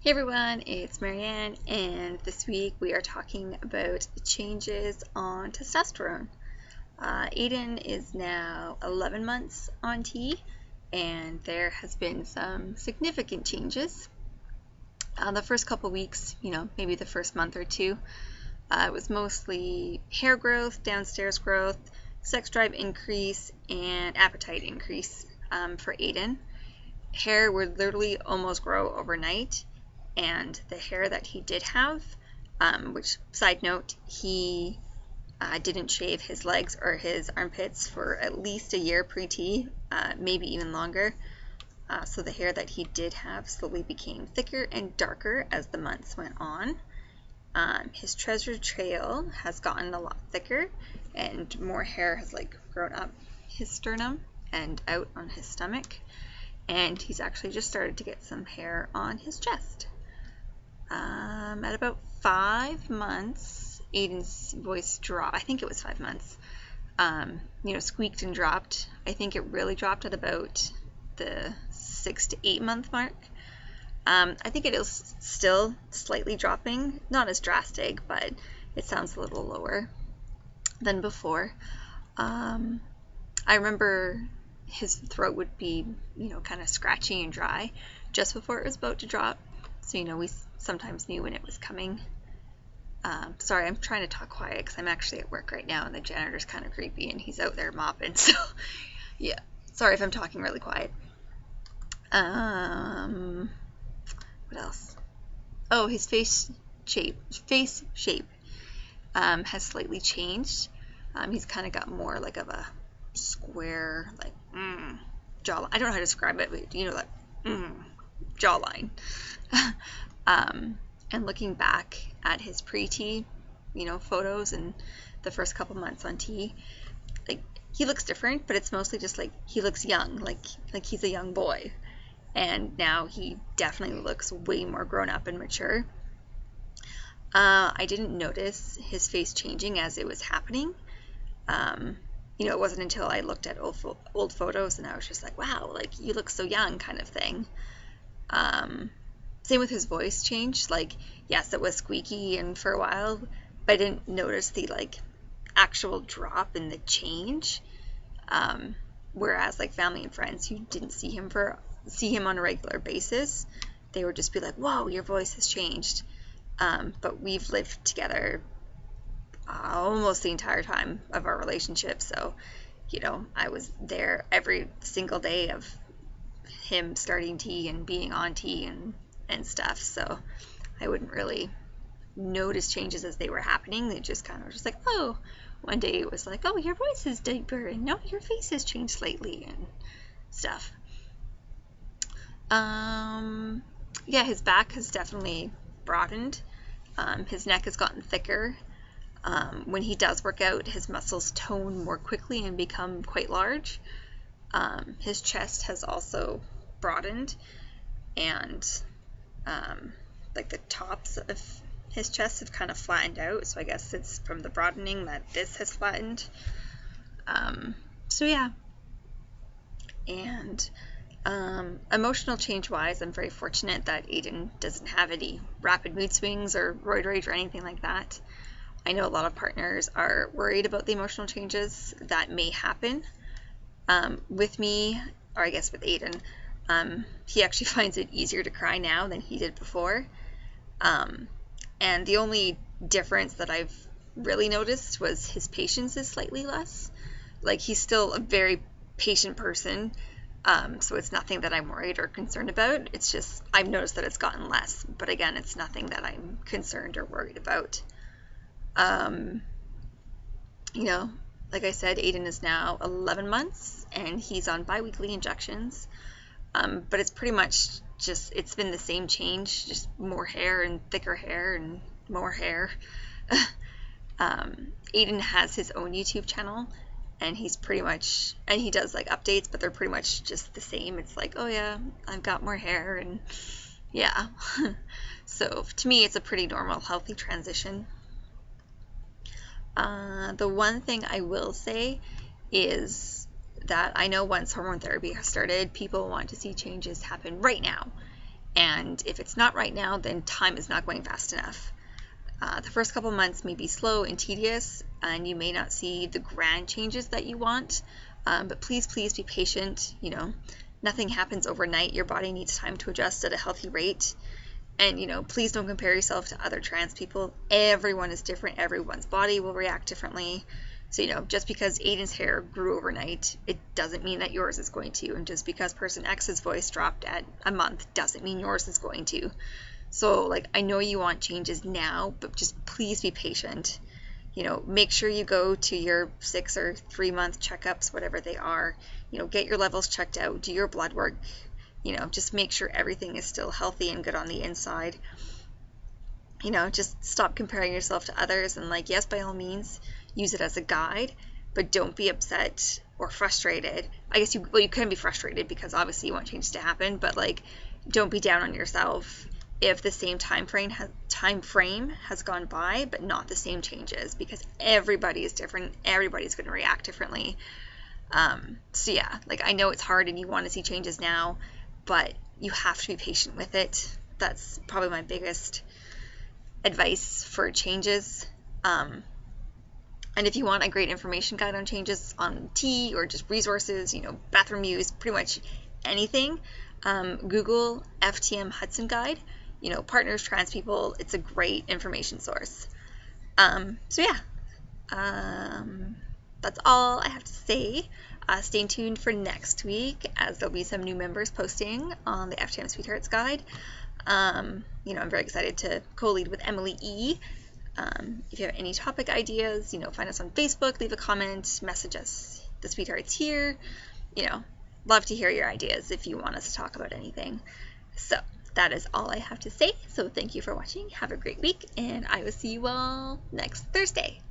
Hey everyone, it's Marianne, and this week we are talking about changes on testosterone. Aiden is now 11 months on T, and there has been some significant changes. The first couple weeks, maybe the first month or two, it was mostly hair growth, downstairs growth, sex drive increase, and appetite increase for Aiden. Hair would literally almost grow overnight. And the hair that he did have, which, side note, he didn't shave his legs or his armpits for at least a year pre-T, maybe even longer. So the hair that he did have slowly became thicker and darker as the months went on. His treasure trail has gotten a lot thicker, and more hair has grown up his sternum and out on his stomach. And he's actually just started to get some hair on his chest. At about 5 months, Aiden's voice dropped. I think it was 5 months. Squeaked and dropped. I think it really dropped at about the 6 to 8 month mark. I think it is still slightly dropping, not as drastic, but it sounds a little lower than before. I remember his throat would be, kind of scratchy and dry just before it was about to drop. So, we sometimes knew when it was coming. Sorry, I'm trying to talk quiet because I'm actually at work right now and the janitor's kind of creepy and he's out there mopping. So, yeah. Sorry if I'm talking really quiet. What else? Oh, his face shape has slightly changed. He's kind of got more of a square, jawline. I don't know how to describe it, but jawline. And looking back at his pre-T, photos and the first couple months on T, he looks different, but it's mostly just he looks young, like he's a young boy. And now he definitely looks way more grown up and mature. I didn't notice his face changing as it was happening. It wasn't until I looked at old photos and I was just like, wow, you look so young kind of thing. Same with his voice change. Yes, it was squeaky and for a while, but I didn't notice the actual drop in the change. Whereas family and friends who didn't see him on a regular basis, they would just be like, whoa, your voice has changed. But we've lived together almost the entire time of our relationship, so I was there every single day of him starting T and being on T and stuff, so I wouldn't really notice changes as they were happening. They just kind of was just oh, one day it was oh, your voice is deeper, and no, your face has changed slightly and stuff. Yeah, his back has definitely broadened. His neck has gotten thicker. When he does work out, his muscles tone more quickly and become quite large. His chest has also broadened, and the tops of his chest have kind of flattened out, so I guess it's from the broadening that this has flattened. So yeah. And emotional change wise, I'm very fortunate that Aiden doesn't have any rapid mood swings or roid rage or anything like that. I know a lot of partners are worried about the emotional changes that may happen. With me, or I guess with Aiden, he actually finds it easier to cry now than he did before. And the only difference that I've really noticed was his patience is slightly less. He's still a very patient person, so it's nothing that I'm worried or concerned about. It's just I've noticed that it's gotten less, but again, it's nothing that I'm concerned or worried about. Like I said, Aiden is now 11 months and he's on bi-weekly injections. But it's pretty much just, it's been the same change, just more hair and thicker hair and more hair. Aiden has his own YouTube channel, and he's pretty much, and he does updates, but they're pretty much just the same. It's oh yeah, I've got more hair, and yeah. So to me, it's a pretty normal, healthy transition. The one thing I will say is that I know once hormone therapy has started, people want to see changes happen right now. And if it's not right now, then time is not going fast enough. The first couple months may be slow and tedious, and you may not see the grand changes that you want, but please be patient. You know, nothing happens overnight. Your body needs time to adjust at a healthy rate. And, you know, please don't compare yourself to other trans people. Everyone is different. Everyone's body will react differently. So, you know, just because Aiden's hair grew overnight, it doesn't mean that yours is going to. And just because person X's voice dropped at a month doesn't mean yours is going to. So, like, I know you want changes now, but just please be patient. You know, make sure you go to your 6 or 3 month checkups, whatever they are. You know, get your levels checked out, do your blood work. You know, just make sure everything is still healthy and good on the inside. You know, just stop comparing yourself to others, and, like, yes, by all means, use it as a guide, but don't be upset or frustrated. I guess you can be frustrated because obviously you want changes to happen, but, like, don't be down on yourself if the same time frame has gone by but not the same changes, because everybody is different. Everybody's going to react differently. So yeah, like, I know it's hard and you want to see changes now, but you have to be patient with it. That's probably my biggest advice for changes. And if you want a great information guide on changes on T, or just resources, you know, bathroom use, pretty much anything, Google FTM Hudson Guide. You know, partners, trans people, it's a great information source. So yeah, that's all I have to say. Stay tuned for next week, as there'll be some new members posting on the FTM Sweethearts guide. You know, I'm very excited to co-lead with Emily E. If you have any topic ideas, you know, find us on Facebook, leave a comment, message us, the Sweethearts here. You know, love to hear your ideas if you want us to talk about anything. So that is all I have to say. So thank you for watching. Have a great week, and I will see you all next Thursday.